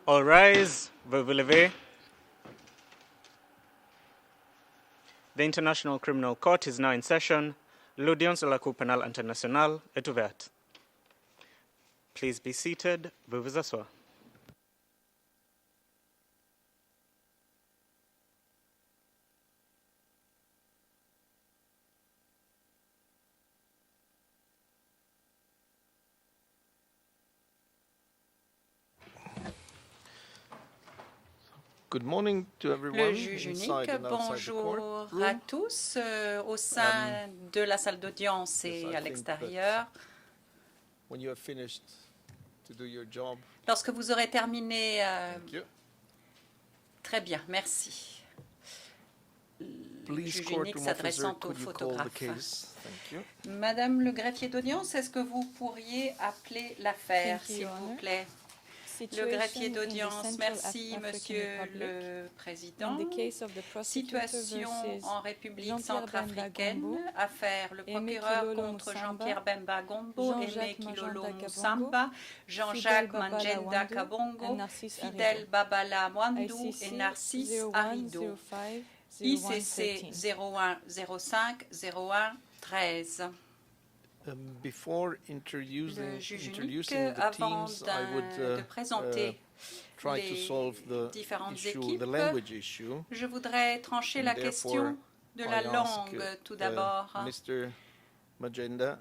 All rise. Veuillez vous lever. The International Criminal Court is now in session. L'audience de la Cour pénale internationale est ouverte. Please be seated. Veuillez vous asseoir. Good morning to everyone. Le juge unique, bonjour à tous au sein de la salle d'audience et à l'extérieur. Lorsque vous aurez terminé, très bien, merci. Le juge unique s'adressant au photographe. Madame le greffier d'audience, est-ce que vous pourriez appeler l'affaire, s'il vous plaît? Le greffier d'audience, merci Monsieur le Président. Situation en République centrafricaine, affaire le procureur contre Jean-Pierre Bemba Gombo, Aimé Kilolo Moussamba, Jean-Jacques Manjenda Kabongo, Fidel Babala Mwandou et Narcisse Arido. ICC 0105 0113. Le juge unique, avant de présenter les différentes équipes, je voudrais trancher la question de la langue tout d'abord. Monsieur Manjenda,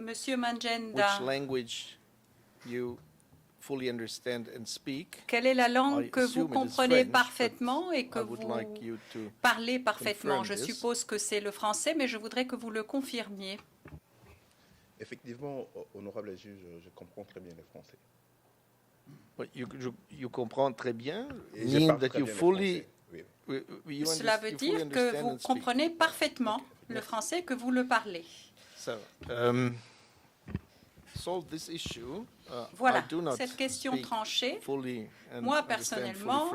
quelle est la langue que vous comprenez parfaitement et que vous parlez parfaitement? Je suppose que c'est le français, mais je voudrais que vous le confirmiez. Effectivement, honorable juge, je comprends très bien le français. You comprends très bien. Cela veut dire que vous comprenez parfaitement le français, que vous le parlez. Voilà, cette question tranchée. Moi, personnellement,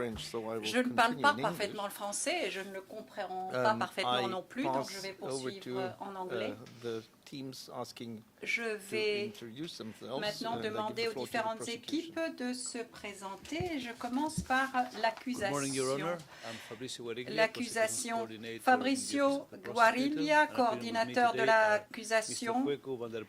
je ne parle pas parfaitement le français et je ne le comprends pas parfaitement non plus, donc je vais poursuivre en anglais. Je vais maintenant demander aux différentes équipes de se présenter. Je commence par l'accusation. L'accusation. Fabricio Guariglia, coordinateur de l'accusation.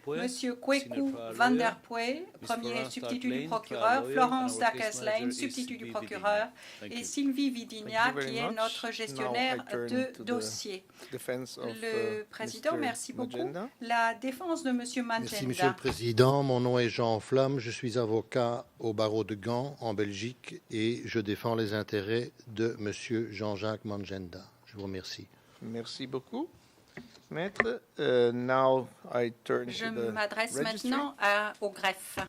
Monsieur Kweku Van der Poel, premier substitut du procureur. Florence Dackeslane, substitut du procureur. Et Sylvie Vidigna, qui est notre gestionnaire de dossier. Le président, merci beaucoup. La défense de M. Manjenda. Merci, Monsieur le Président. Mon nom est Jean Flamme. Je suis avocat au barreau de Gand, en Belgique, et je défends les intérêts de Monsieur Jean-Jacques Manjenda. Je vous remercie. Merci beaucoup, Maître. Je m'adresse maintenant au greffe.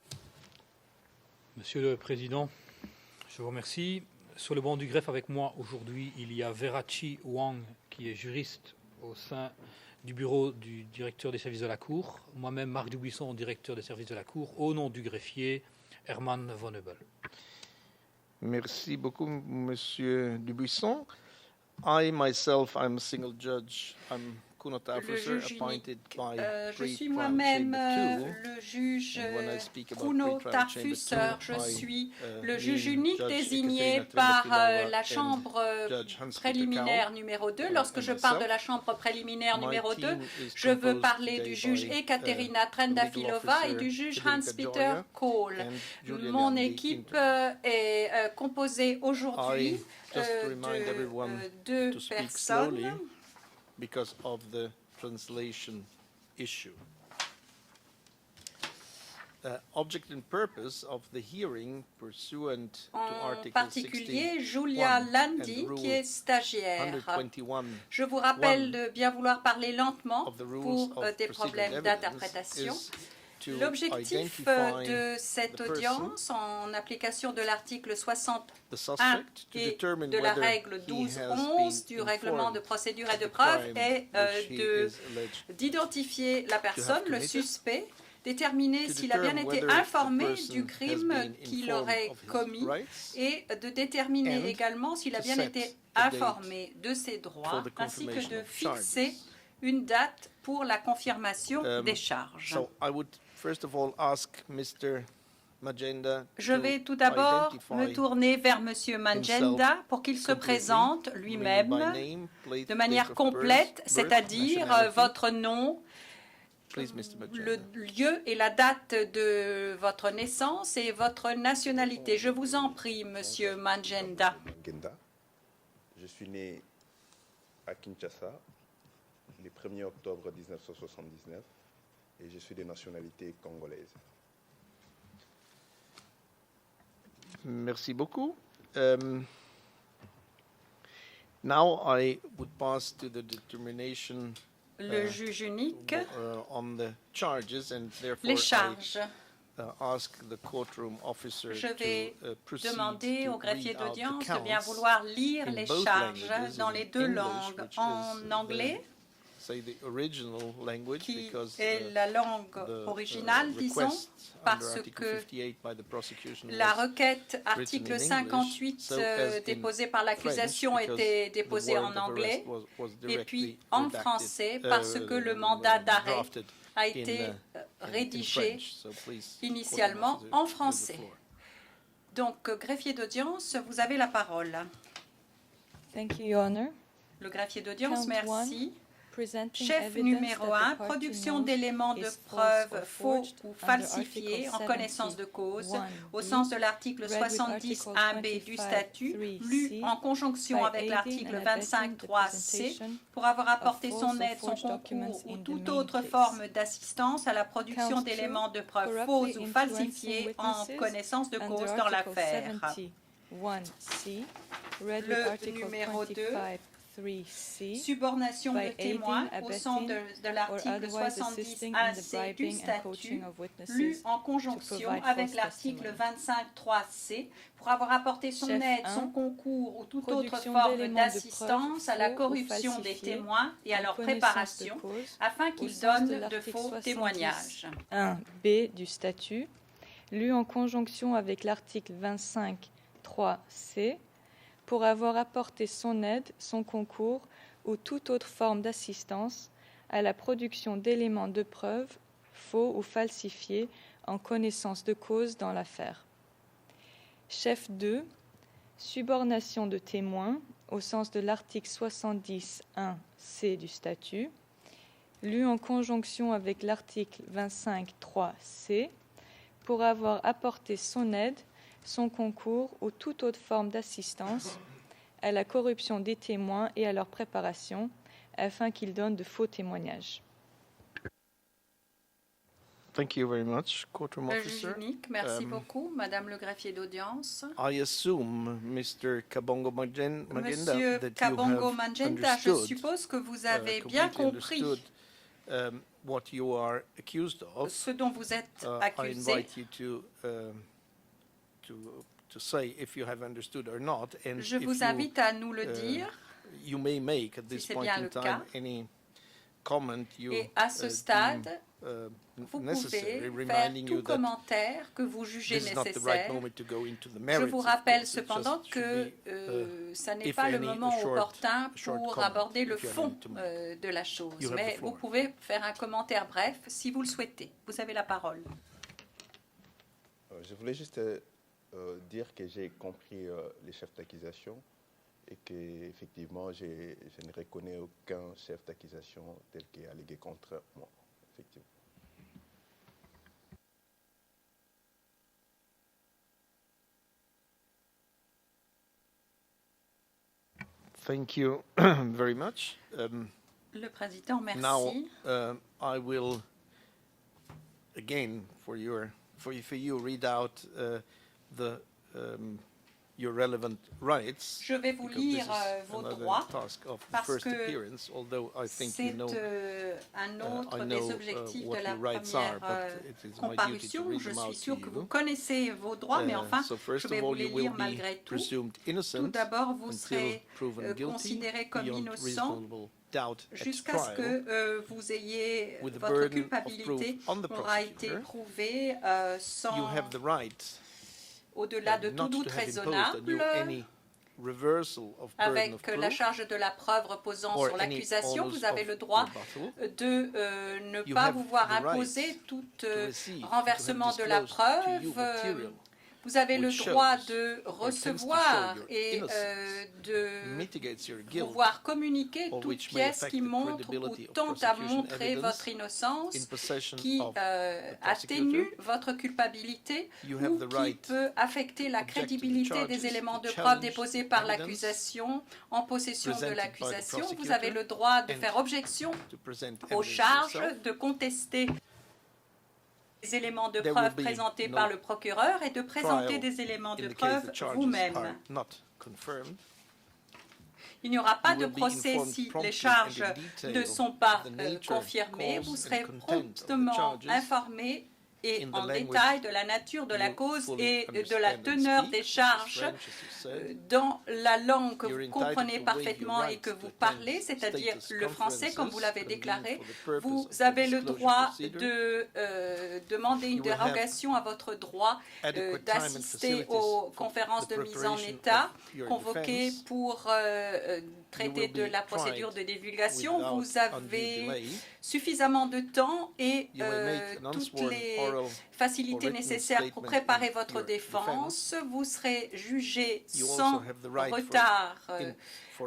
Monsieur le Président, je vous remercie. Sur le banc du greffe avec moi aujourd'hui, il y a Verachi Wang, qui est juriste au sein du bureau du directeur des services de la Cour, moi-même Marc Dubuisson, directeur des services de la Cour, au nom du greffier Herman Von Eubel. Merci beaucoup, Monsieur Dubuisson. I myself, I'm a single judge. I'm Kunota officer appointed by je suis moi-même le juge Kuno Tarfusser. Je suis le juge unique désigné par la chambre préliminaire numéro 2. Lorsque je parle de la chambre préliminaire numéro 2, je veux parler du juge Ekaterina Trendafilova et du juge Hans-Peter Kohl. Mon équipe est composée aujourd'hui de deux personnes. Because of the translation issue. Object and purpose of the hearing pursuant to Article 61 en particulier Julia Landi, qui est stagiaire. Je vous rappelle de bien vouloir parler lentement pour des problèmes d'interprétation. L'objectif de cette audience, en application de l'article 61 et de la règle 12.11 du règlement de procédure et de preuve, est d'identifier la personne, le suspect, déterminer s'il a bien été informé du crime qu'il aurait commis et de déterminer également s'il a bien été informé de ses droits, ainsi que de fixer une date pour la confirmation des charges. First of all, ask Mr. Je vais tout d'abord me tourner vers Monsieur Magenda pour qu'il se présente lui-même de manière complète, c'est-à-dire votre nom, le lieu et la date de votre naissance et votre nationalité. Je vous en prie, Monsieur Magenda. Je suis né à Kinshasa le 1er octobre 1979 et je suis de nationalité congolaise. Merci beaucoup. Now I would pass to the determination le juge unique, on the charges and therefore les charges. Ask the courtroom officer Je vais to, demander to au greffier read out the d'audience de counts bien vouloir lire in les both charges languages, dans in les deux English, langues, which en is anglais, the original language, qui because, est la langue originale, disons, parce que la requête article 58 déposée par l'accusation était déposée en anglais et puis en français parce que le mandat d'arrêt a été rédigé initialement en français. Donc, greffier d'audience, vous avez la parole. Thank you, Your Honor. Le greffier d'audience, Count merci. Presenting Chef evidence numéro that 1, the party production knows d'éléments de is preuve false or faux forged ou under falsifiés Article en connaissance de cause, 71 au sens de l'article read with 70.1b du statut, 25.3c, lu en conjonction by avec aiding l'article and abetting the 25.3c, presentation pour avoir apporté of son false or aide, son forged concours documents ou in the toute main autre case. forme d'assistance à la production Count two, d'éléments de preuve corruptly fausses ou influencing falsifiés en witnesses connaissance de under cause dans Article l'affaire. 71c, read Le with Article numéro 2, 25.3c, Subornation by de témoins aiding, au sens de abetting, or l'article otherwise assisting in the 70.1c du bribing and statut, coaching of lu witnesses en to conjonction provide avec false l'article testimony. 25.3c pour avoir apporté son Chef aide, 1, son concours ou toute autre production forme d'éléments de d'assistance preuve à la faux ou corruption des falsifiés témoins et à en leur connaissance de préparation cause, afin au qu'ils sens de donnent de l'article faux témoignages. 1b du statut, lu en conjonction avec l'article 25.3c, pour avoir apporté son aide, son concours ou toute autre forme d'assistance à la production d'éléments de preuve faux ou falsifiés en connaissance de cause dans l'affaire. Chef 2, subornation de témoins au sens de l'article 70.1c du statut, lu en conjonction avec l'article 25.3c, pour avoir apporté son aide, son concours ou toute autre forme d'assistance à la corruption des témoins et à leur préparation, afin qu'ils donnent de faux témoignages. Thank you very much, courtroom Le juge officer. unique, merci beaucoup, Madame le greffier d'audience. I assume, Mr. Kabongo Magenda, Monsieur that Kabongo you have Magenda, je understood, suppose que vous avez bien completely compris understood, what you are accused of. ce dont vous êtes I accusé. invite you to say if you have understood or not, and Je if vous you, invite à nous le dire. you may make at this c'est point bien in le time cas. any comment you Et à ce stade, vous necessary, pouvez faire reminding you tout that commentaire que vous jugez this is not the right nécessaire. moment to go into the Je merits. vous of rappelle course. It cependant just que should be, ça n'est if pas le any, moment short opportun pour comment, aborder le if you have fond any to make. de la chose. You have Mais the vous floor. pouvez faire un commentaire bref si vous le souhaitez. Vous avez la parole. Je voulais juste dire que j'ai compris les chefs d'accusation et qu'effectivement, je ne reconnais aucun chef d'accusation tel qu'il est allégué contre moi. Effectivement. Thank you very much. Le président, merci. Now, I will again for you read out your relevant rights. Je vais vous because lire this is vos another droits task of parce first que appearance, although I think you c'est know, un autre I des know objectifs what de la your rights are, première but it is my duty to comparution. read Je them suis out sûre to que you. vous connaissez vos droits, mais enfin, So je first vais of vous all, les you will lire be malgré tout. presumed Tout innocent d'abord, vous until serez proven guilty considéré comme beyond innocent reasonable doubt at jusqu'à ce trial, que vous ayez with the votre burden of culpabilité proof on the aura été prosecutor. prouvée You sans have the right au-delà de tout not doute to have imposed on you raisonnable any avec la charge de la preuve reposant sur l'accusation, vous avez le droit de ne pas vous voir imposer tout renversement de la preuve. Vous avez le droit de recevoir et de pouvoir communiquer toute pièce qui montre ou tente à montrer votre innocence, qui atténue votre culpabilité ou qui peut affecter la crédibilité des éléments de preuve déposés par l'accusation en possession de l'accusation. Vous avez le droit de faire objection aux charges, de contester les éléments de preuve présentés par le procureur et de présenter des éléments de preuve vous-même. Il n'y aura pas de procès si les charges ne sont pas confirmées. Vous serez promptement informé et en détail de la nature de la cause et de la teneur des charges dans la langue que vous comprenez parfaitement et que vous parlez, c'est-à-dire le français, comme vous l'avez déclaré. Vous avez le droit de demander une dérogation à votre droit d'assister aux conférences de mise en état convoquées pour traiter de la procédure de divulgation. Vous avez suffisamment de temps et toutes les facilités nécessaires pour préparer votre défense. Vous serez jugé sans retard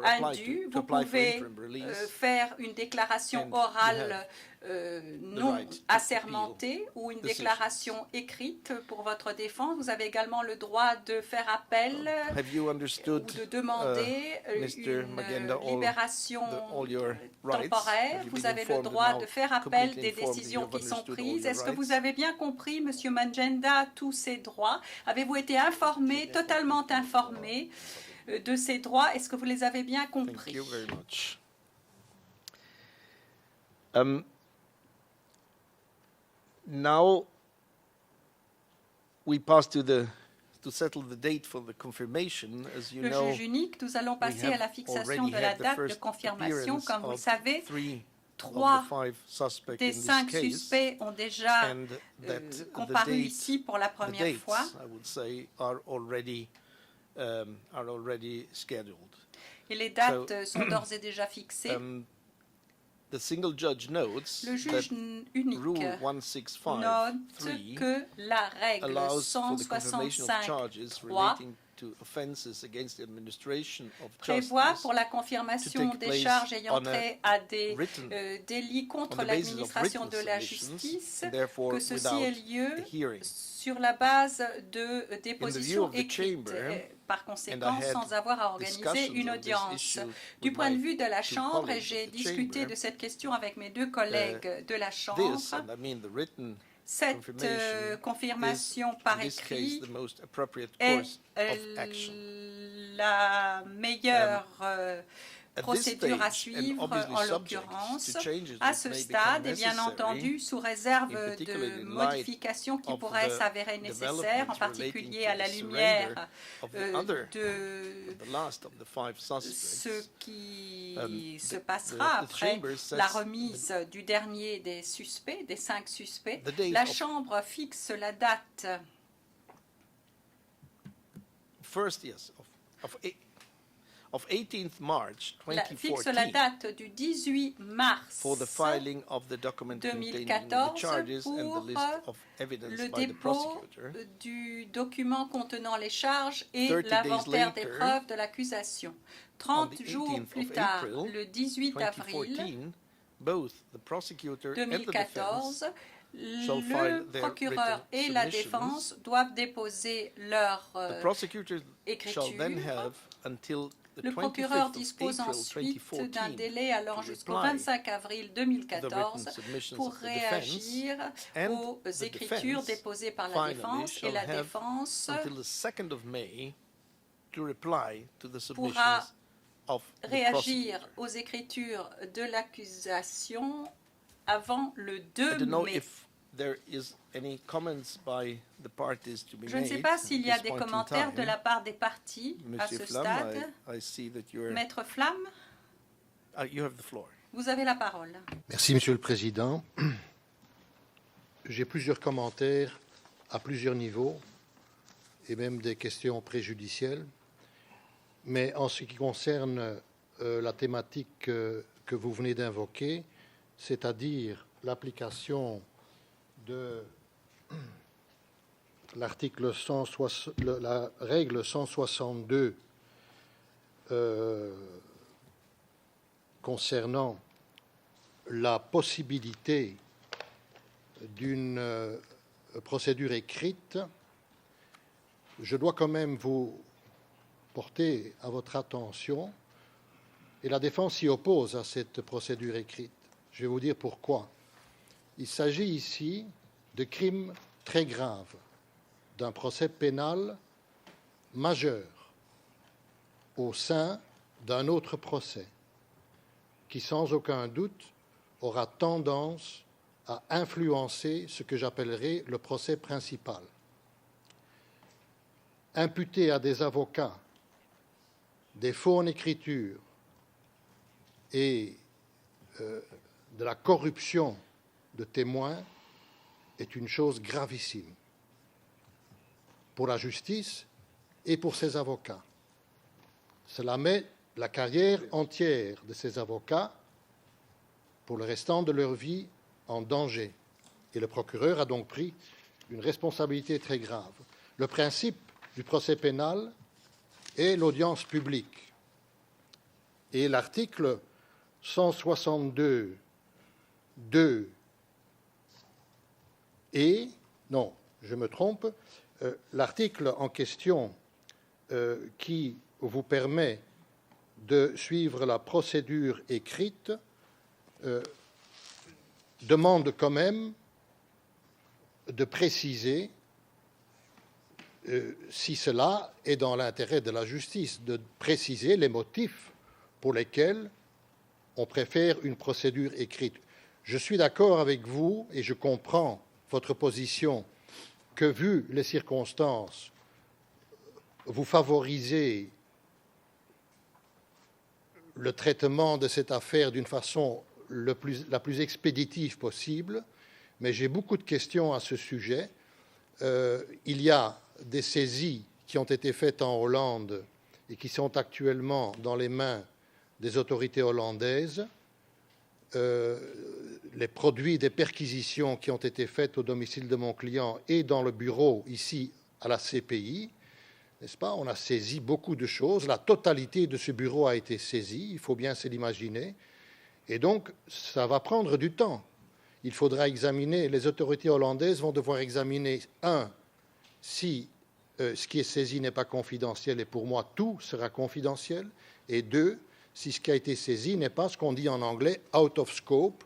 indu. Vous pouvez faire une déclaration orale non assermentée ou une déclaration écrite pour votre défense. Vous avez également le droit de faire appel ou de demander une libération temporaire. Vous avez le droit de faire appel des décisions qui sont prises. Est-ce que vous avez bien compris, Monsieur Manjenda, tous ces droits? Avez-vous été informé, totalement informé de ces droits? Est-ce que vous les avez bien compris? Now we pass to settle the date for the confirmation. As you know, le juge unique, nous allons passer à la fixation de la date de confirmation. Comme vous le savez, 3 des 5 suspects ont déjà comparu ici pour la première fois. Et les dates sont d'ores et déjà fixées. Le juge unique note que la règle 165.3 prévoit pour la confirmation des charges ayant trait à des délits contre l'administration de la justice que ceci ait lieu sur la base de dépositions écrites, par conséquent sans avoir à organiser une audience. Du point de vue de la Chambre, et j'ai discuté de cette question avec mes 2 collègues de la Chambre, cette confirmation par écrit est la meilleure procédure à suivre en l'occurrence. À ce stade, et bien entendu, sous réserve de modifications qui pourraient s'avérer nécessaires, en particulier à la lumière de ce qui se passera après la remise du dernier des suspects, des 5 suspects, la Chambre fixe la date fixe la date du 18 mars 2014 pour le dépôt du document contenant les charges et l'inventaire des preuves de l'accusation. 30 jours plus tard, le 18 avril 2014, le procureur et la défense doivent déposer leur écriture. Le procureur dispose ensuite d'un délai allant jusqu'au 25 avril 2014 pour réagir aux écritures déposées par la défense, et la défense pourra réagir aux écritures de l'accusation avant le 2 mai. Je ne sais pas s'il y a des commentaires de la part des parties à ce stade. Maître Flamme, vous avez la parole. Merci, Monsieur le Président. J'ai plusieurs commentaires à plusieurs niveaux et même des questions préjudicielles. Mais en ce qui concerne la thématique que vous venez d'invoquer, c'est-à-dire l'application de l'article la règle 162 concernant la possibilité d'une procédure écrite, je dois quand même vous porter à votre attention, et la défense s'y oppose à cette procédure écrite. Je vais vous dire pourquoi. Il s'agit ici de crimes très graves, d'un procès pénal majeur au sein d'un autre procès qui, sans aucun doute, aura tendance à influencer ce que j'appellerai le procès principal. Imputer à des avocats des faux en écriture et de la corruption de témoins est une chose gravissime pour la justice et pour ses avocats. Cela met la carrière entière de ces avocats pour le restant de leur vie en danger. Et le procureur a donc pris une responsabilité très grave. Le principe du procès pénal est l'audience publique. Et l'article 162.2 et, non, je me trompe, l'article en question qui vous permet de suivre la procédure écrite demande quand même de préciser si cela est dans l'intérêt de la justice, de préciser les motifs pour lesquels on préfère une procédure écrite. Je suis d'accord avec vous et je comprends votre position que, vu les circonstances, vous favorisez le traitement de cette affaire d'une façon la plus expéditive possible, mais j'ai beaucoup de questions à ce sujet. Il y a des saisies qui ont été faites en Hollande et qui sont actuellement dans les mains des autorités hollandaises. Les produits des perquisitions qui ont été faites au domicile de mon client et dans le bureau ici à la CPI, n'est-ce pas? On a saisi beaucoup de choses. La totalité de ce bureau a été saisie, il faut bien se l'imaginer. Et donc, ça va prendre du temps. Il faudra examiner, les autorités hollandaises vont devoir examiner, si ce qui est saisi n'est pas confidentiel, et pour moi, tout sera confidentiel, et 2, si ce qui a été saisi n'est pas ce qu'on dit en anglais « out of scope »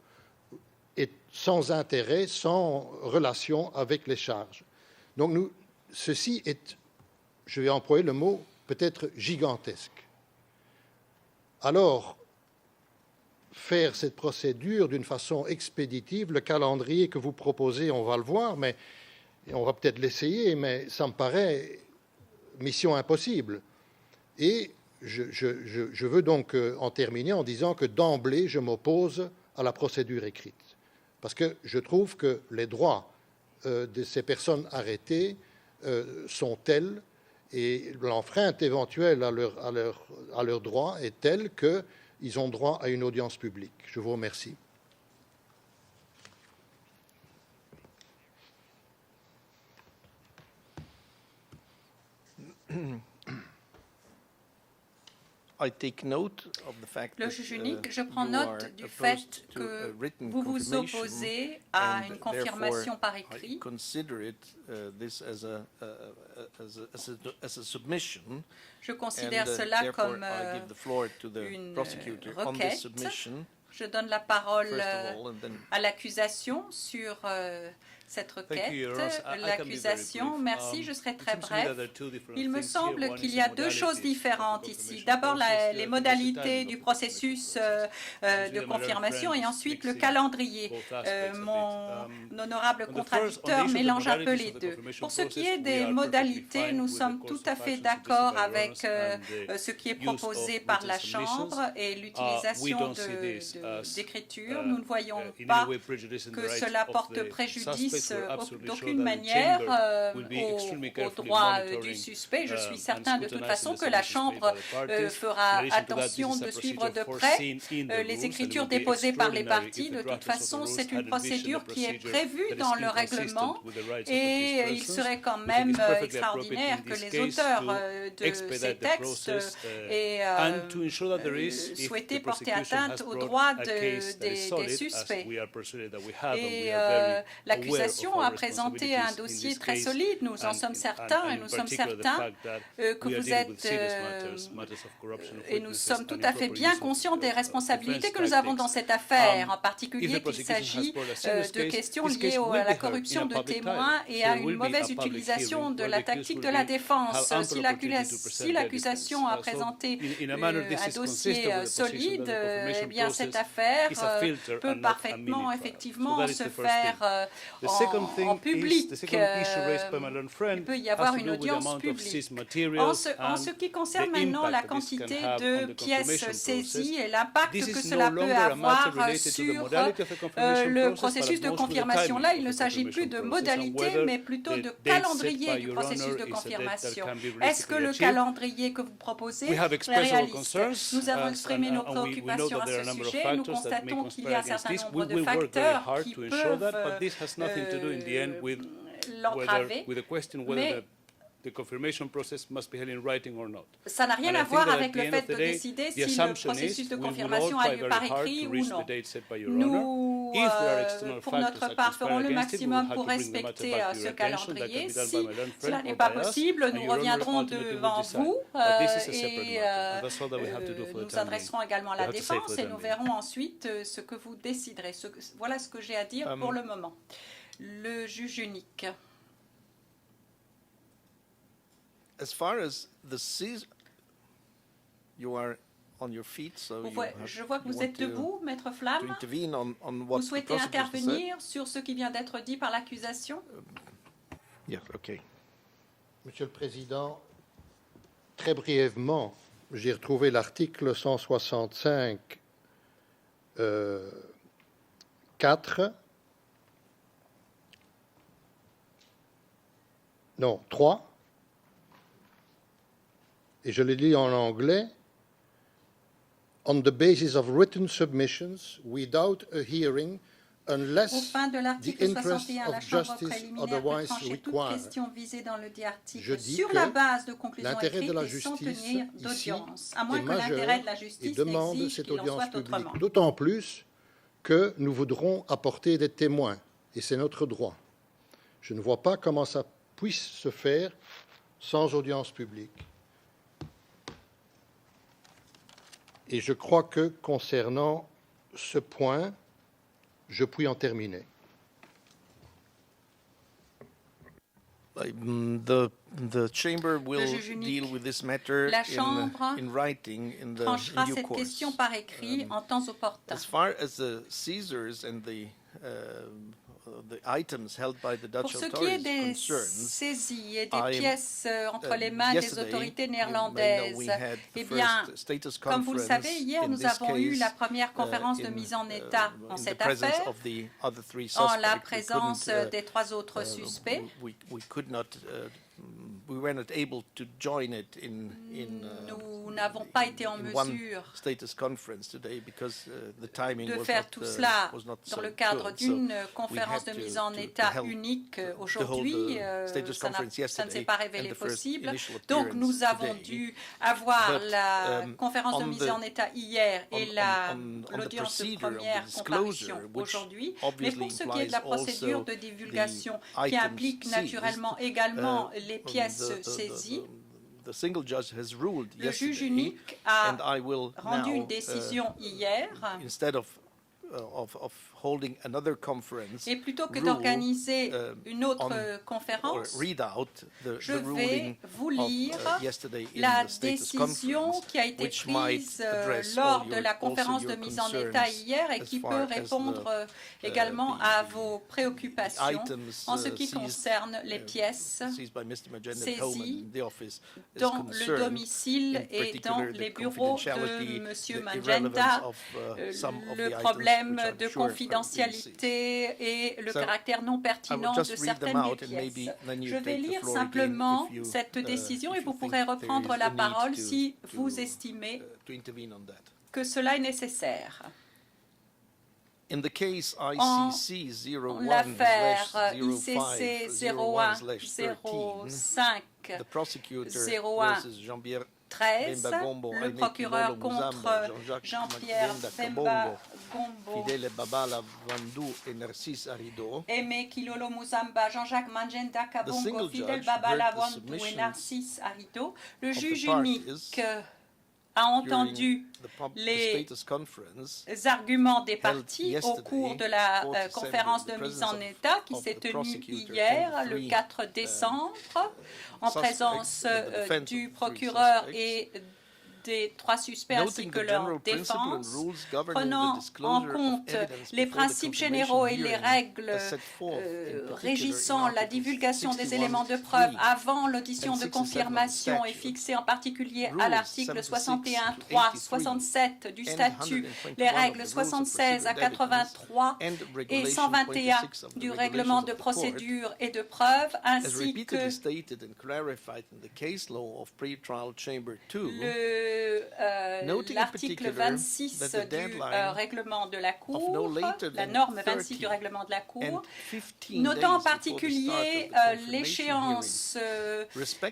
et sans intérêt, sans relation avec les charges. Donc, ceci est, je vais employer le mot, peut-être gigantesque. Alors, faire cette procédure d'une façon expéditive, le calendrier que vous proposez, on va le voir, mais on va peut-être l'essayer, mais ça me paraît mission impossible. Et je veux donc en terminer en disant que d'emblée, je m'oppose à la procédure écrite. Parce que je trouve que les droits de ces personnes arrêtées sont tels et l'enfreinte éventuelle à leurs droits est telle qu'ils ont droit à une audience publique. Je vous remercie. Le juge unique, je prends note du fait que vous vous opposez à une confirmation par écrit. Je considère cela comme une requête. Je donne la parole à l'accusation sur cette requête. L'accusation, merci, je serai très bref. Il me semble qu'il y a deux choses différentes ici. D'abord, les modalités du processus de confirmation et ensuite le calendrier. Mon honorable contradicteur mélange un peu les deux. Pour ce qui est des modalités, nous sommes tout à fait d'accord avec ce qui est proposé par la Chambre et l'utilisation d'écriture. Nous ne voyons pas que cela porte préjudice n'obéissent d'aucune manière aux droits du suspect. Je suis certain de toute façon que la Chambre fera attention de suivre de près les écritures déposées par les parties. De toute façon, c'est une procédure qui est prévue dans le règlement et il serait quand même extraordinaire que les auteurs de ces textes aient souhaité porter atteinte aux droits des suspects. Et l'accusation a présenté un dossier très solide. Nous en sommes certains et nous sommes certains que vous êtes et nous sommes tout à fait bien conscients des responsabilités que nous avons dans cette affaire, en particulier qu'il s'agit de questions liées à la corruption de témoins et à une mauvaise utilisation de la tactique de la défense. Si l'accusation a présenté un dossier solide, eh bien cette affaire peut parfaitement effectivement se faire en public. Il peut y avoir une audience publique. En ce qui concerne maintenant la quantité de pièces saisies et l'impact que cela peut avoir sur le processus de confirmation, là, il ne s'agit plus de modalité, mais plutôt de calendrier du processus de confirmation. Est-ce que le calendrier que vous proposez est réaliste? Nous avons exprimé nos préoccupations à ce sujet. Nous constatons qu'il y a un certain nombre de facteurs qui peuvent l'entraver, mais ça n'a rien à voir avec le fait de décider si le processus de confirmation a lieu par écrit ou non. Nous, pour notre part, ferons le maximum pour respecter ce calendrier. Si cela n'est pas possible, nous reviendrons devant vous et nous adresserons également à la défense et nous verrons ensuite ce que vous déciderez. Voilà ce que j'ai à dire pour le moment. Le juge unique. As far as the season, you are on your feet, so je vois que vous êtes debout, Maître Flamme. Vous souhaitez intervenir sur ce qui vient d'être dit par l'accusation? Yeah, okay. Monsieur le Président, très brièvement, j'ai retrouvé l'article 165 4. Non, 3. Et je le lis en anglais. On the basis of written submissions, without a hearing, unless Au fin de the l'article interest 61, la of Chambre justice préliminaire peut otherwise trancher toute require. question visée dans le dit article Je dis sur que la base de conclusions l'intérêt écrites de la et sans justice tenir ici d'audience, à moins est que l'intérêt de la majeur et justice demande n'exige cette qu'il en audience soit publique. autrement. D'autant plus que nous voudrons apporter des témoins, et c'est notre droit. Je ne vois pas comment ça puisse se faire sans audience publique. Et je crois que concernant ce point, je puis en terminer. The chamber will deal with this matter in writing in due tranchera cette course. question par écrit en temps opportun. As far as the seizures and the items held by the Dutch Pour ce qui est authorities des concerns, saisies et des pièces entre les mains des autorités néerlandaises, eh bien, comme vous le savez, hier nous avons eu la première conférence de mise en état en cette affaire, en la présence des trois autres suspects. Nous n'avons pas été en mesure de faire tout cela dans le cadre d'une conférence de mise en état unique aujourd'hui. Ça ne s'est pas révélé possible. Donc nous avons dû avoir la conférence de mise en état hier et l'audience de première comparution aujourd'hui. Mais pour ce qui est de la procédure de divulgation qui implique naturellement également les pièces saisies, le juge unique a rendu une décision hier et plutôt que d'organiser une autre conférence, je vais vous lire la décision qui a été prise lors de la conférence de mise en état hier et qui peut répondre également à vos préoccupations en ce qui concerne les pièces saisies dans le domicile et dans les bureaux de M. Magenta. Le problème problème de confidentialité et le caractère non pertinent de certaines des pièces. Je vais lire simplement cette décision et vous pourrez reprendre la parole si vous estimez que cela est nécessaire. En l'affaire ICC 01-05-01-13, le procureur contre Jean-Pierre Bemba Gombo, Aimé Kilolo Muzamba, Jean-Jacques Manjenda Kabongo, Fidel Babala Wandou et Narcisse Arido, le juge unique a entendu les arguments des parties au cours de la conférence de mise en état qui s'est tenue hier, le 4 décembre, en présence du procureur et des trois suspects ainsi que leur défense, prenant en compte les principes généraux et les règles régissant la divulgation des éléments de preuve avant l'audition de confirmation et fixés en particulier à l'article 61.3.67 du statut, les règles 76 à 83 et 121 du règlement de procédure et de preuve, ainsi que l'article 26 du règlement de la Cour, la norme 26 du règlement de la Cour, notant en particulier l'échéance,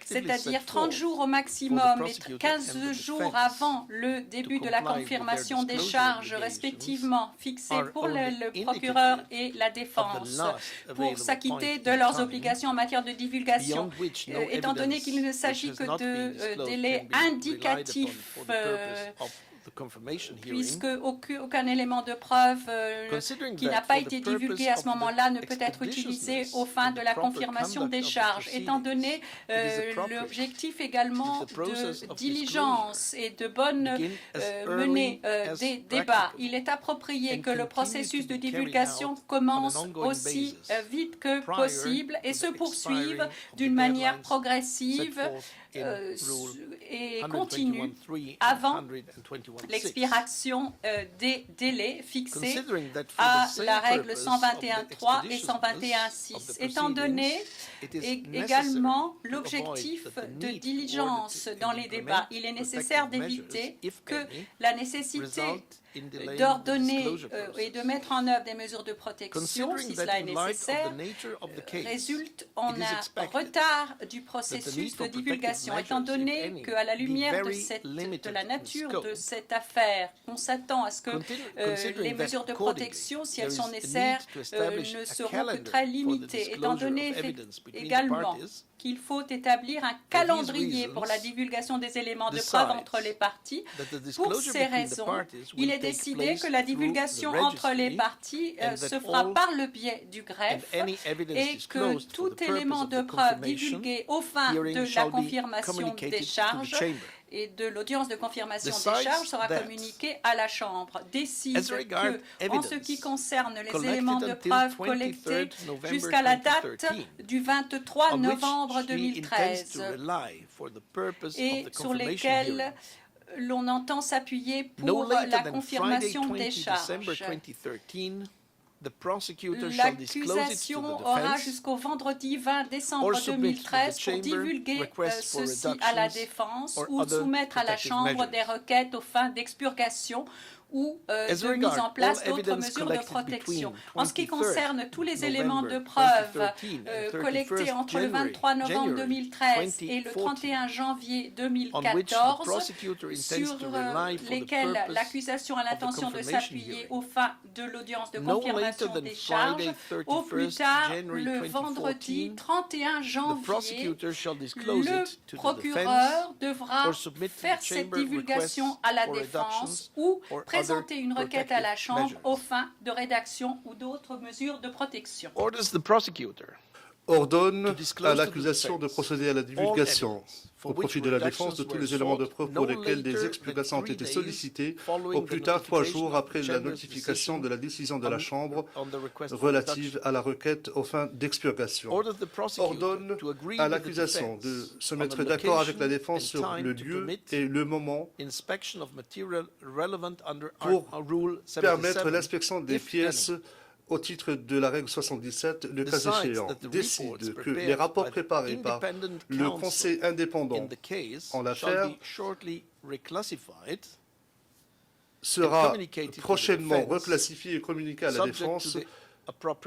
c'est-à-dire 30 jours au maximum et 15 jours avant le début de la confirmation des charges respectivement fixées pour le procureur et la défense pour s'acquitter de leurs obligations en matière de divulgation. Étant donné qu'il ne s'agit que de délais indicatifs, puisque aucun élément de preuve qui n'a pas été divulgué à ce moment-là ne peut être utilisé aux fins de la confirmation des charges. Étant donné l'objectif également de diligence et de bonne menée des débats, il est approprié que le processus de divulgation commence aussi vite que possible et se poursuive d'une manière progressive et continue avant l'expiration des délais fixés à la règle 121.3 et 121.6. Étant donné également l'objectif de diligence dans les débats, il est nécessaire d'éviter que la nécessité d'ordonner et de mettre en œuvre des mesures de protection, si cela est nécessaire, résulte en un retard du processus de divulgation. Étant donné qu'à la lumière de la nature de cette affaire, on s'attend à ce que les mesures de protection, si elles sont nécessaires, ne seront que très limitées. Étant donné également qu'il faut établir un calendrier pour la divulgation des éléments de preuve entre les parties. Pour ces raisons, il est décidé que la divulgation entre les parties se fera par le biais du greffe et que tout élément de preuve divulgué aux fins de la confirmation des charges et de l'audience de confirmation des charges sera communiqué à la Chambre. Décide que, en ce qui concerne les éléments de preuve collectés jusqu'à la date du 23 novembre 2013 et sur lesquels l'on entend s'appuyer pour la confirmation des charges. L'accusation aura jusqu'au vendredi 20 décembre 2013 pour divulguer ceci à la défense ou soumettre à la Chambre des requêtes aux fins d'expurgation ou de mise en place d'autres mesures de protection. En ce qui concerne tous les éléments de preuve collectés entre le 23 novembre 2013 et le 31 janvier 2014, sur lesquels l'accusation a l'intention de s'appuyer aux fins de l'audience de confirmation des charges, au plus tard le vendredi 31 janvier, le procureur devra faire cette divulgation à la défense ou présenter une requête à la Chambre aux fins de rédaction ou d'autres mesures de protection. ordonne à l'accusation de procéder à la divulgation au profit de la défense de tous les éléments de preuve pour lesquels des explications ont été sollicitées au plus tard 3 jours après la notification de la décision de la Chambre relative à la requête aux fins d'expurgation. Ordonne à l'accusation de se mettre d'accord avec la défense sur le lieu et le moment pour permettre l'inspection des pièces au titre de la règle 77, le cas échéant, décide que les rapports préparés par le Conseil indépendant en l'affaire sera prochainement reclassifié et communiqué à la défense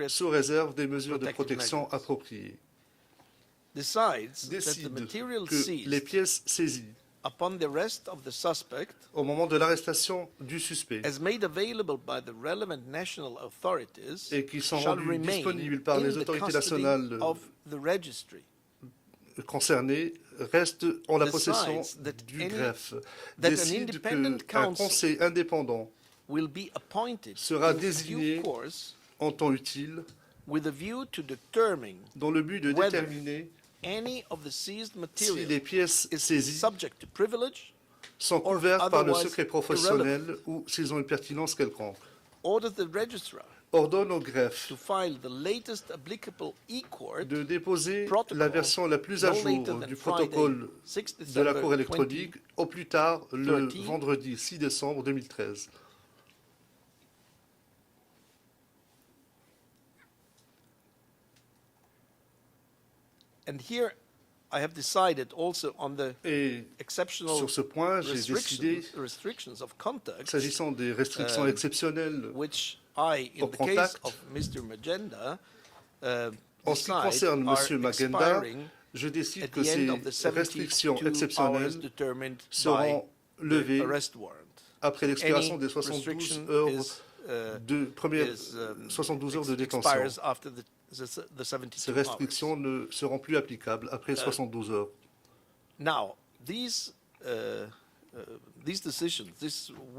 sous réserve des mesures de protection appropriées. Décide que les pièces saisies upon the arrest of the suspect, au moment de l'arrestation du suspect, as made available by the relevant national authorities, et qui sont rendus disponibles par les autorités nationales concernées, restent en la possession du greffe. Décide qu'un conseil indépendant sera désigné en temps utile dans le but de déterminer si les pièces saisies sont couvertes par le secret professionnel ou s'ils ont une pertinence quelconque. Ordonne au greffe de déposer la version la plus à jour du protocole de la Cour électronique au plus tard le vendredi 6 décembre 2013. Et sur ce point, j'ai décidé, s'agissant des restrictions exceptionnelles au contact, en ce qui concerne M. Magenda, je décide que ces restrictions exceptionnelles seront levées après l'expiration des 72 heures de détention. Ces restrictions ne seront plus applicables après 72 heures.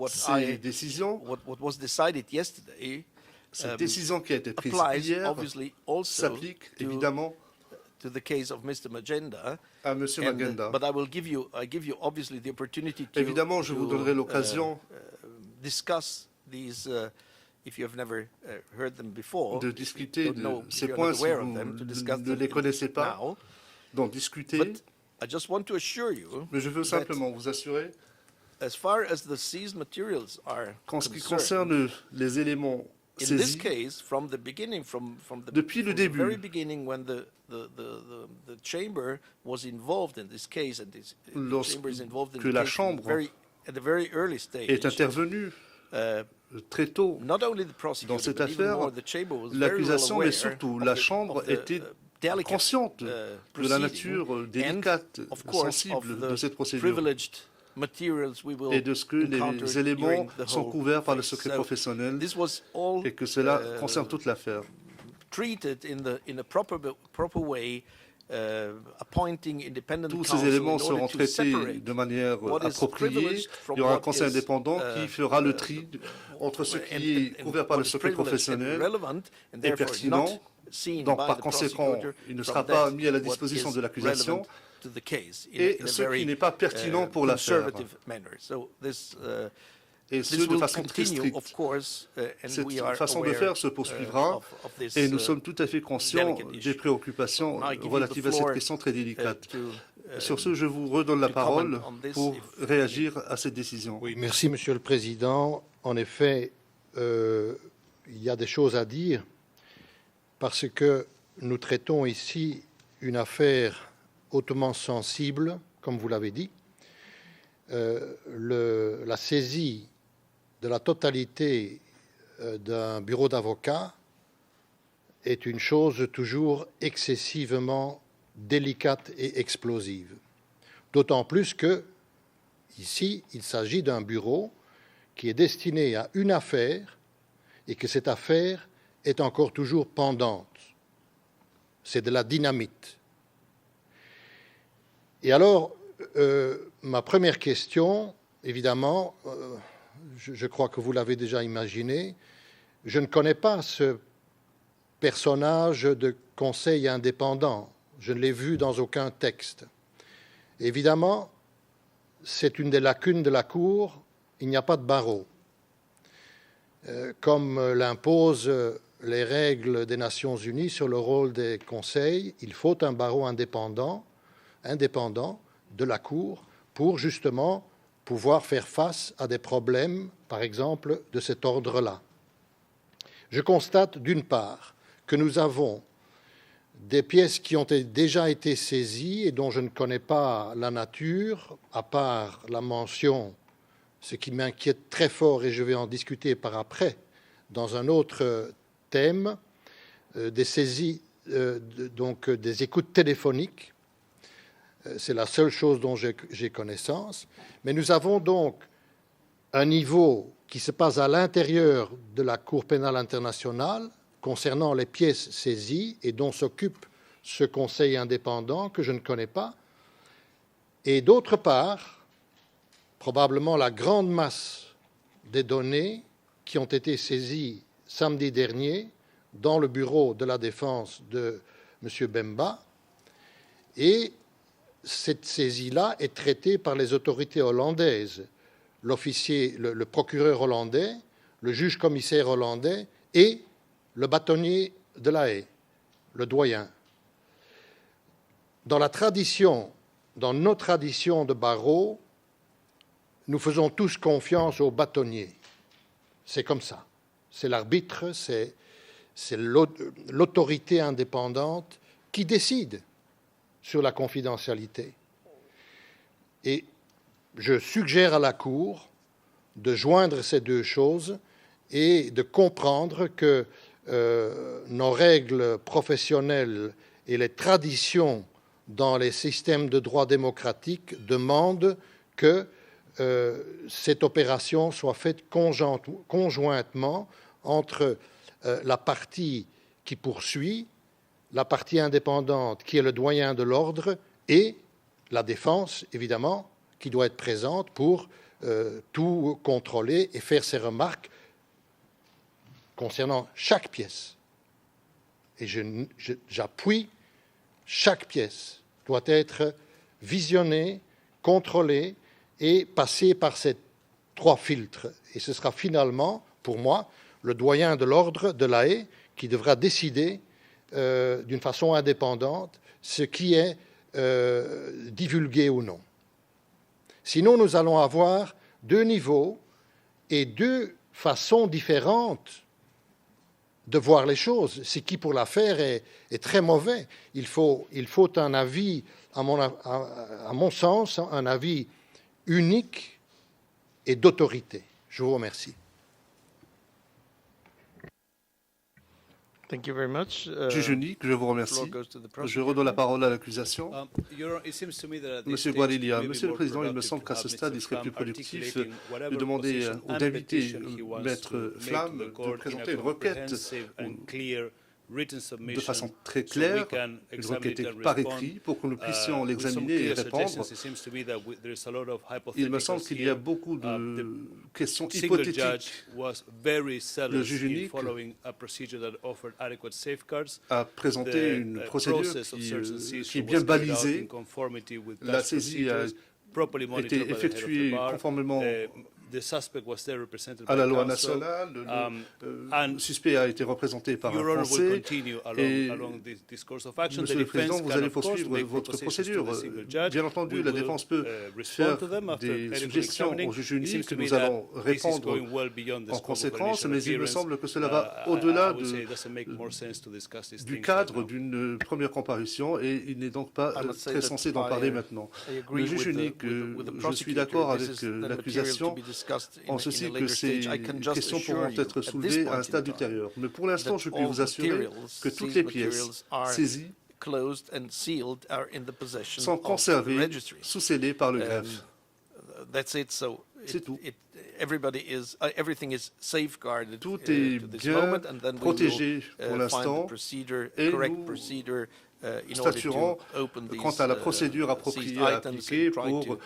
Ces décisions, cette décision qui a été prise hier s'applique évidemment à M. Magenda. Évidemment, je vous donnerai l'occasion de discuter de ces points si vous ne les connaissez pas, d'en discuter. Mais je veux simplement vous assurer qu'en ce qui concerne les éléments saisis, depuis le début, lorsque la Chambre est intervenue très tôt dans cette affaire, l'accusation, mais surtout la Chambre était consciente de la nature délicate, sensible de cette procédure et de ce que les éléments sont couverts par le secret professionnel et que cela concerne toute l'affaire. Tous ces éléments seront traités de manière appropriée. Il y aura un conseil indépendant qui fera le tri entre ce qui est couvert par le secret professionnel et pertinent. Donc, par conséquent, il ne sera pas mis à la disposition de l'accusation et ce qui n'est pas pertinent pour l'affaire. Et ce, de façon très stricte. Cette façon de faire se poursuivra et nous sommes tout à fait conscients des préoccupations relatives à cette question très délicate. Sur ce, je vous redonne la parole pour réagir à cette décision. Oui, merci, Monsieur le Président. En effet, il y a des choses à dire parce que nous traitons ici une affaire hautement sensible, comme vous l'avez dit. La saisie de la totalité d'un bureau d'avocat est une chose toujours excessivement délicate et explosive. D'autant plus que, ici, il s'agit d'un bureau qui est destiné à une affaire et que cette affaire est encore toujours pendante. C'est de la dynamite. Et alors, ma première question, évidemment, je crois que vous l'avez déjà imaginé, je ne connais pas ce personnage de conseil indépendant. Je ne l'ai vu dans aucun texte. Évidemment, c'est une des lacunes de la Cour, il n'y a pas de barreau. Comme l'imposent les règles des Nations Unies sur le rôle des conseils, il faut un barreau indépendant de la Cour pour justement pouvoir faire face à des problèmes, par exemple, de cet ordre-là. Je constate d'une part que nous avons des pièces qui ont déjà été saisies et dont je ne connais pas la nature, à part la mention, ce qui m'inquiète très fort, et je vais en discuter par après, dans un autre thème, des saisies, donc des écoutes téléphoniques. C'est la seule chose dont j'ai connaissance. Mais nous avons donc un niveau qui se passe à l'intérieur de la Cour pénale internationale concernant les pièces saisies et dont s'occupe ce conseil indépendant que je ne connais pas. Et d'autre part, probablement la grande masse des données qui ont été saisies samedi dernier dans le bureau de la défense de M. Bemba. Et cette saisie-là est traitée par les autorités hollandaises, l'officier, le procureur hollandais, le juge-commissaire hollandais et le bâtonnier de La Haye, le doyen. Dans nos traditions de barreau, nous faisons tous confiance au bâtonnier. C'est comme ça. C'est l'arbitre, c'est l'autorité indépendante qui décide sur la confidentialité. Et je suggère à la Cour de joindre ces deux choses et de comprendre que nos règles professionnelles et les traditions dans les systèmes de droit démocratique demandent que cette opération soit faite conjointement entre la partie qui poursuit, la partie indépendante qui est le doyen de l'ordre et la défense, évidemment, qui doit être présente pour tout contrôler et faire ses remarques concernant chaque pièce. Et j'appuie, chaque pièce doit être visionnée, contrôlée et passer par ces 3 filtres. Et ce sera finalement, pour moi, le doyen de l'ordre de La Haye qui devra décider d'une façon indépendante ce qui est divulgué ou non. Sinon, nous allons avoir 2 niveaux et 2 façons différentes de voir les choses, ce qui pour l'affaire est très mauvais. Il faut un avis, à mon sens, un avis unique et d'autorité. Je vous remercie. Thank you very much. Juge unique, je vous remercie. Je redonne la parole à l'accusation. Monsieur Guarilia, Monsieur le Président, il me semble qu'à ce stade, il serait plus productif de demander ou d'inviter Maître Flamme de présenter une requête de façon très claire, une requête par écrit, pour que nous puissions l'examiner et répondre. Il me semble qu'il y a beaucoup de questions hypothétiques. Le juge unique a présenté une procédure qui est bien balisée. La saisie a été effectuée conformément à la loi nationale. Le suspect a été représenté par un Français et, Monsieur le Président, vous allez poursuivre votre procédure. Bien entendu, la défense peut faire des suggestions au juge unique que nous allons répondre en conséquence, mais il me semble que cela va au-delà du cadre d'une première comparution et il n'est donc pas très censé d'en parler maintenant. Le juge unique, je suis d'accord avec l'accusation en ceci que ces questions pourront être soulevées à un stade ultérieur. Mais pour l'instant, je peux vous assurer que toutes les pièces saisies sont conservées sous scellé par le greffe. C'est tout. Tout est bien protégé pour l'instant et nous statuerons quant à la procédure appropriée à appliquer pour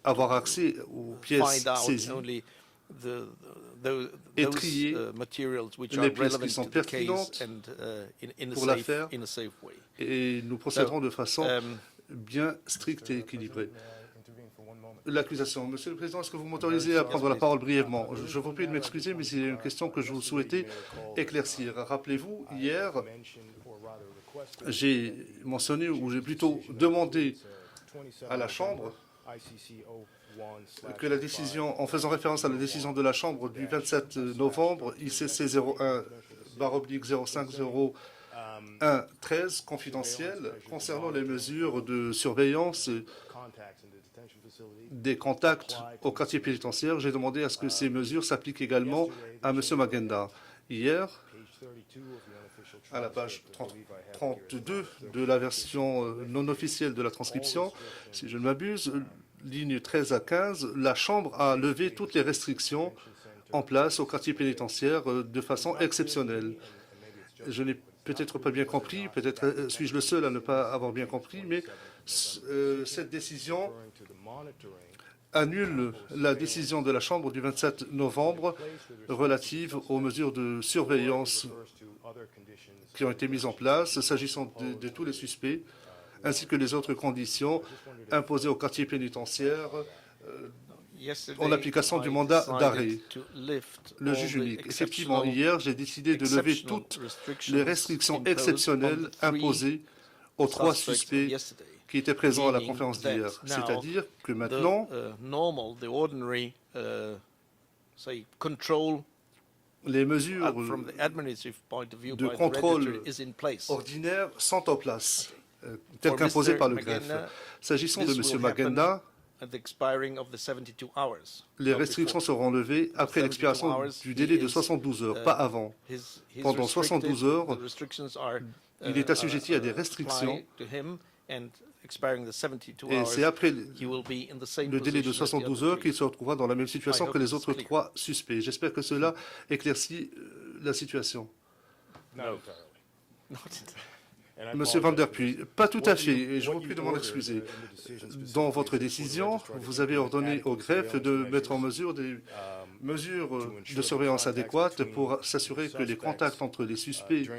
avoir accès aux pièces saisies. et trier les pièces qui sont pertinentes pour l'affaire, et nous procéderons de façon bien stricte et équilibrée. L'accusation. Monsieur le Président, est-ce que vous m'autorisez à prendre la parole brièvement? Je vous prie de m'excuser, mais il y a une question que je vous souhaitais éclaircir. Rappelez-vous, hier, j'ai mentionné, ou j'ai plutôt demandé à la Chambre que la décision, en faisant référence à la décision de la Chambre du 27 novembre, ICC 01/050113 confidentielle, concernant les mesures de surveillance des contacts au quartier pénitentiaire, j'ai demandé à ce que ces mesures s'appliquent également à M. Magenda. Hier, à la page 32 de la version non officielle de la transcription, si je ne m'abuse, ligne 13 à 15, la Chambre a levé toutes les restrictions en place au quartier pénitentiaire de façon exceptionnelle. Je n'ai peut-être pas bien compris, peut-être suis-je le seul à ne pas avoir bien compris, mais cette décision annule la décision de la Chambre du 27 novembre relative aux mesures de surveillance qui ont été mises en place s'agissant de tous les suspects, ainsi que les autres conditions imposées au quartier pénitentiaire en application du mandat d'arrêt. Le juge unique. Effectivement, hier, j'ai décidé de lever toutes les restrictions exceptionnelles imposées aux 3 suspects qui étaient présents à la conférence d'hier. C'est-à-dire que maintenant, les mesures de contrôle ordinaires sont en place, telles qu'imposées par le greffe. S'agissant de M. Magenda, les restrictions seront levées après l'expiration du délai de 72 heures, pas avant. Pendant 72 heures, il est assujetti à des restrictions et c'est après le délai de 72 heures qu'il se retrouvera dans la même situation que les autres 3 suspects. J'espère que cela éclaircit la situation. Monsieur Van Der Puy, pas tout à fait, et je vous prie de m'en excuser. Dans votre décision, vous avez ordonné au greffe de mettre en mesure des mesures de surveillance adéquates pour s'assurer que les contacts entre les suspects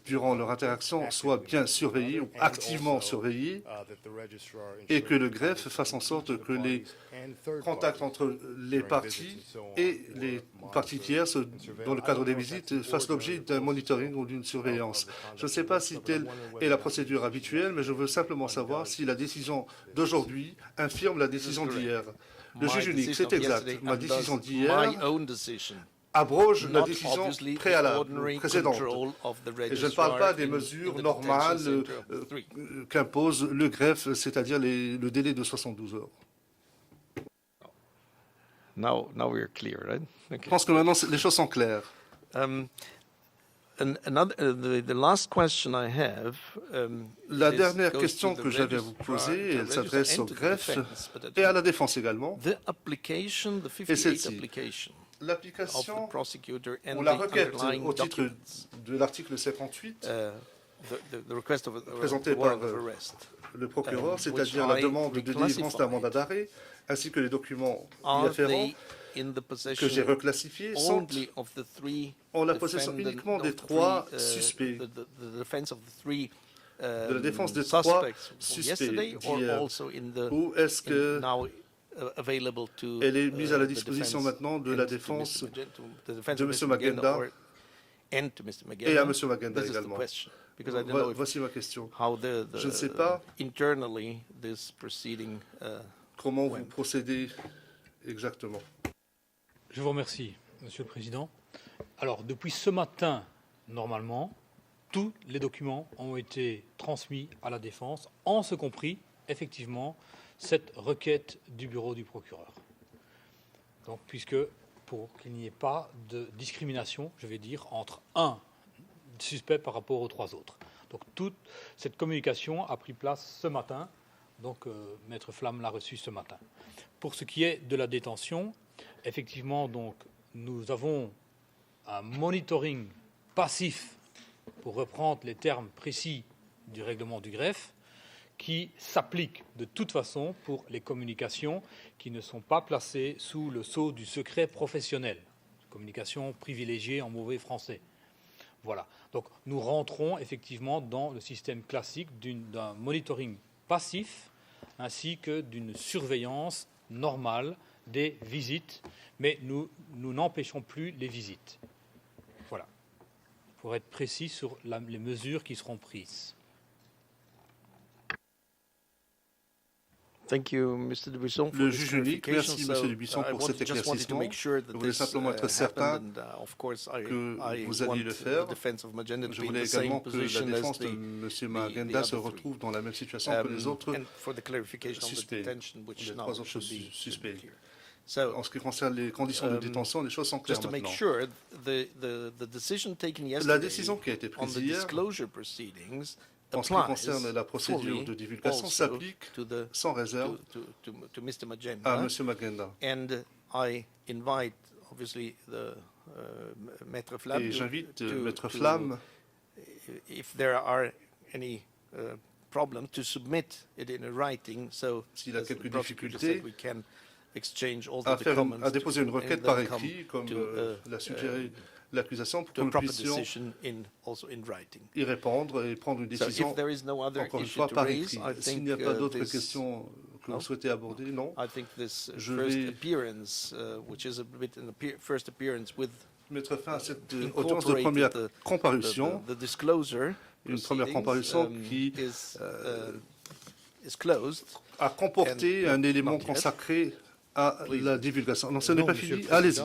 durant leur interaction soient bien surveillés ou activement surveillés et que le greffe fasse en sorte que les contacts entre les parties et les parties tierces dans le cadre des visites fassent l'objet d'un monitoring ou d'une surveillance. Je ne sais pas si telle est la procédure habituelle, mais je veux simplement savoir si la décision d'aujourd'hui infirme la décision d'hier. Le juge unique, c'est exact. Ma décision d'hier abroge la décision précédente. Et je ne parle pas des mesures normales qu'impose le greffe, c'est-à-dire le délai de 72 heures. Je pense que maintenant les choses sont claires. La dernière question que j'avais à vous poser, elle s'adresse au greffe et à la défense également. Et celle-ci, l'application ou la requête au titre de l'article 58 présentée par le procureur, c'est-à-dire la demande de délivrance d'un mandat d'arrêt, ainsi que les documents y afférents, que j'ai reclassifiés, sont en la possession uniquement des 3 suspects, de la défense des 3 suspects d'hier, ou est-ce qu'elle est mise à la disposition maintenant de la défense de M. Magenda et à M. Magenda également? Voici ma question. Je ne sais pas comment vous procédez exactement. Je vous remercie, Monsieur le Président. Alors, depuis ce matin, normalement, tous les documents ont été transmis à la défense, en ce compris, effectivement, cette requête du bureau du procureur. Donc, puisque, pour qu'il n'y ait pas de discrimination, je vais dire, entre un suspect par rapport aux 3 autres. Donc, toute cette communication a pris place ce matin. Donc, Maître Flamme l'a reçu ce matin. Pour ce qui est de la détention, effectivement, donc, nous avons un monitoring passif, pour reprendre les termes précis du règlement du greffe, qui s'applique de toute façon pour les communications qui ne sont pas placées sous le sceau du secret professionnel. Communication privilégiée en mauvais français. Voilà. Donc nous rentrons effectivement dans le système classique d'un monitoring passif ainsi que d'une surveillance normale des visites, mais nous n'empêchons plus les visites. Voilà. Pour être précis sur les mesures qui seront prises. Thank you, Mr. Dubuisson, le juge unique, merci M. Dubuisson pour cet éclaircissement. Je voulais simplement être certain que vous alliez le faire. Je voulais également que la défense de M. Magenda se retrouve dans la même situation que les autres suspects, les 3 autres suspects. En ce qui concerne les conditions de détention, les choses sont claires maintenant. La décision qui a été prise hier en ce qui concerne la procédure de divulgation s'applique sans réserve à M. Magenda. Et j'invite Maître Flamme s'il a quelques difficultés à déposer une requête par écrit, comme l'a suggéré l'accusation, pour que nous puissions y répondre et prendre une décision, encore une fois, par écrit. S'il n'y a pas d'autres questions que vous souhaitez aborder, non. Je vais mettre fin à cette audience de première comparution, une première comparution qui a comporté un élément consacré à la divulgation. Non, ce n'est pas fini. Allez-y.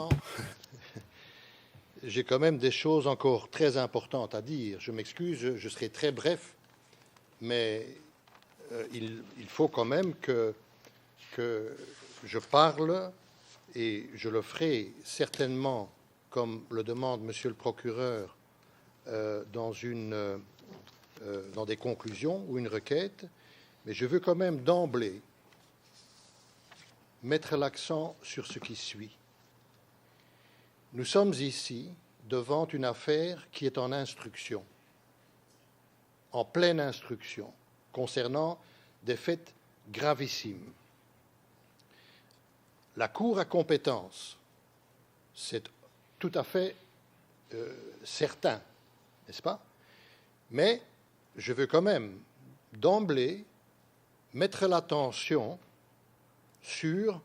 J'ai quand même des choses encore très importantes à dire. Je m'excuse, je serai très bref, mais il faut quand même que je parle, et je le ferai certainement, comme le demande Monsieur le procureur, dans des conclusions ou une requête, mais je veux quand même d'emblée mettre l'accent sur ce qui suit. Nous sommes ici devant une affaire qui est en instruction, en pleine instruction, concernant des faits gravissimes. La Cour a compétence, c'est tout à fait certain, n'est-ce pas? Mais je veux quand même d'emblée mettre l'attention sur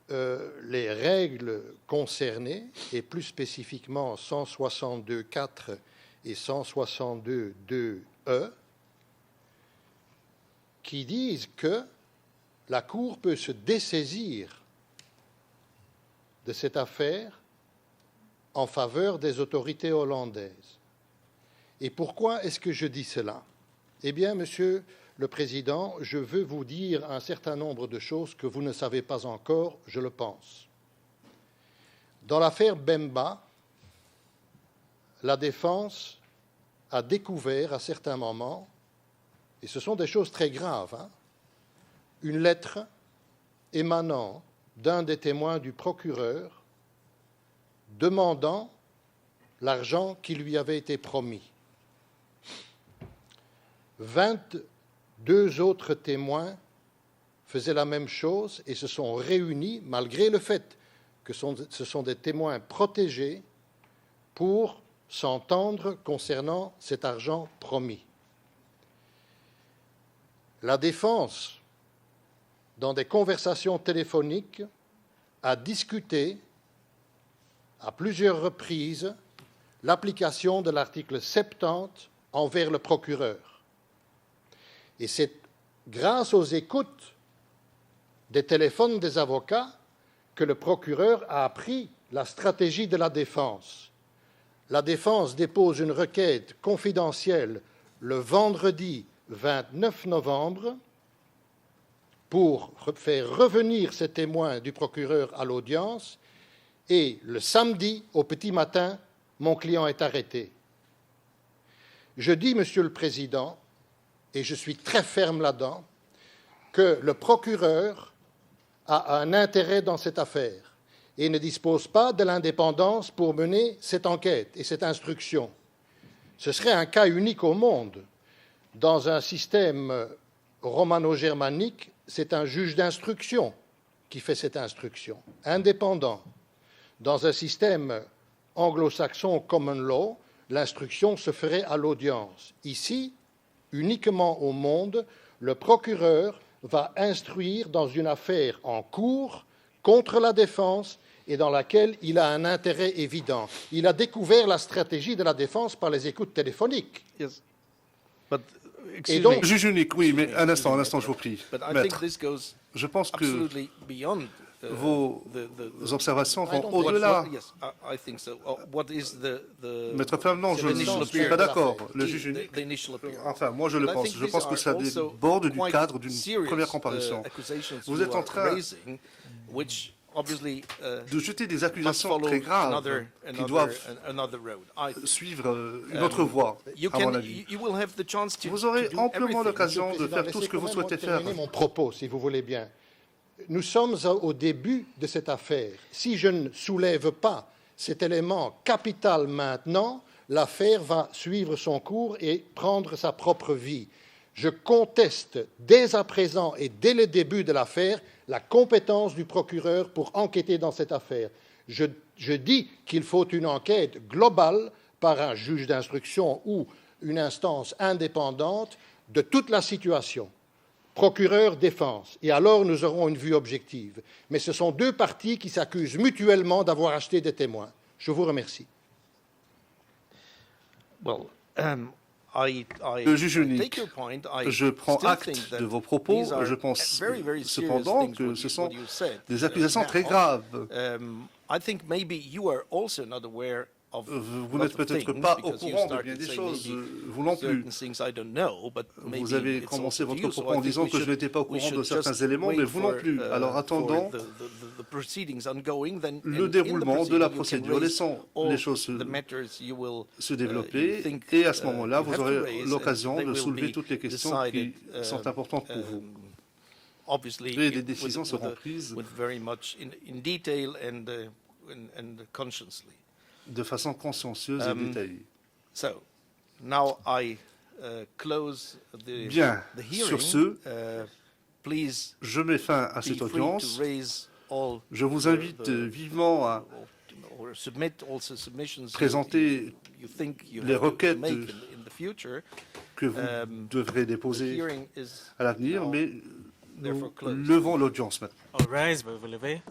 les règles concernées, et plus spécifiquement 162.4 et 162.2e, qui disent que la Cour peut se dessaisir de cette affaire en faveur des autorités hollandaises. Et pourquoi est-ce que je dis cela? Eh bien, Monsieur le Président, je veux vous dire un certain nombre de choses que vous ne savez pas encore, je le pense. Dans l'affaire Bemba, la défense a découvert à certains moments, et ce sont des choses très graves, une lettre émanant d'un des témoins du procureur demandant l'argent qui lui avait été promis. 22 autres témoins faisaient la même chose et se sont réunis, malgré le fait que ce sont des témoins protégés, pour s'entendre concernant cet argent promis. La défense, dans des conversations téléphoniques, a discuté à plusieurs reprises l'application de l'article 70 envers le procureur. Et c'est grâce aux écoutes des téléphones des avocats que le procureur a appris la stratégie de la défense. La défense dépose une requête confidentielle le vendredi 29 novembre pour faire revenir ces témoins du procureur à l'audience, et le samedi, au petit matin, mon client est arrêté. Je dis, Monsieur le Président, et je suis très ferme là-dedans, que le procureur a un intérêt dans cette affaire et ne dispose pas de l'indépendance pour mener cette enquête et cette instruction. Ce serait un cas unique au monde dans un système romano-germanique, c'est un juge d'instruction qui fait cette instruction, indépendant. Dans un système anglo-saxon common law, l'instruction se ferait à l'audience. Ici, uniquement au monde, le procureur va instruire dans une affaire en cours contre la défense et dans laquelle il a un intérêt évident. Il a découvert la stratégie de la défense par les écoutes téléphoniques. Yes. Et donc, juge unique, oui, mais un instant, je vous prie. Maître, je pense que vos observations vont au-delà. Maître Flamme, non, je ne suis pas d'accord. Le juge unique, enfin, moi je le pense. Je pense que ça déborde du cadre d'une première comparution. Vous êtes en train de jeter des accusations très graves qui doivent suivre une autre voie, à mon avis. Vous aurez amplement l'occasion de faire tout ce que vous souhaitez faire. Mon propos, si vous voulez bien. Nous sommes au début de cette affaire. Si je ne soulève pas cet élément capital maintenant, l'affaire va suivre son cours et prendre sa propre vie. Je conteste dès à présent et dès le début de l'affaire la compétence du procureur pour enquêter dans cette affaire. Je dis qu'il faut une enquête globale par un juge d'instruction ou une instance indépendante de toute la situation. Procureur, défense. Et alors, nous aurons une vue objective. Mais ce sont deux parties qui s'accusent mutuellement d'avoir acheté des témoins. Je vous remercie. Le juge unique, je prends acte de vos propos. Je pense cependant que ce sont des accusations très graves. Vous n'êtes peut-être pas au courant de bien des choses, vous non plus. Vous avez commencé votre propos en disant que je n'étais pas au courant de certains éléments, mais vous non plus. Alors attendons le déroulement de la procédure. Laissons les choses se développer et à ce moment-là, vous aurez l'occasion de soulever toutes les questions qui sont importantes pour vous. Et les décisions seront prises de façon consciencieuse et détaillée. Bien, sur ce, je mets fin à cette audience. Je vous invite vivement à présenter les requêtes que vous devrez déposer à l'avenir, mais nous levons l'audience maintenant. All rise, vous vous levez.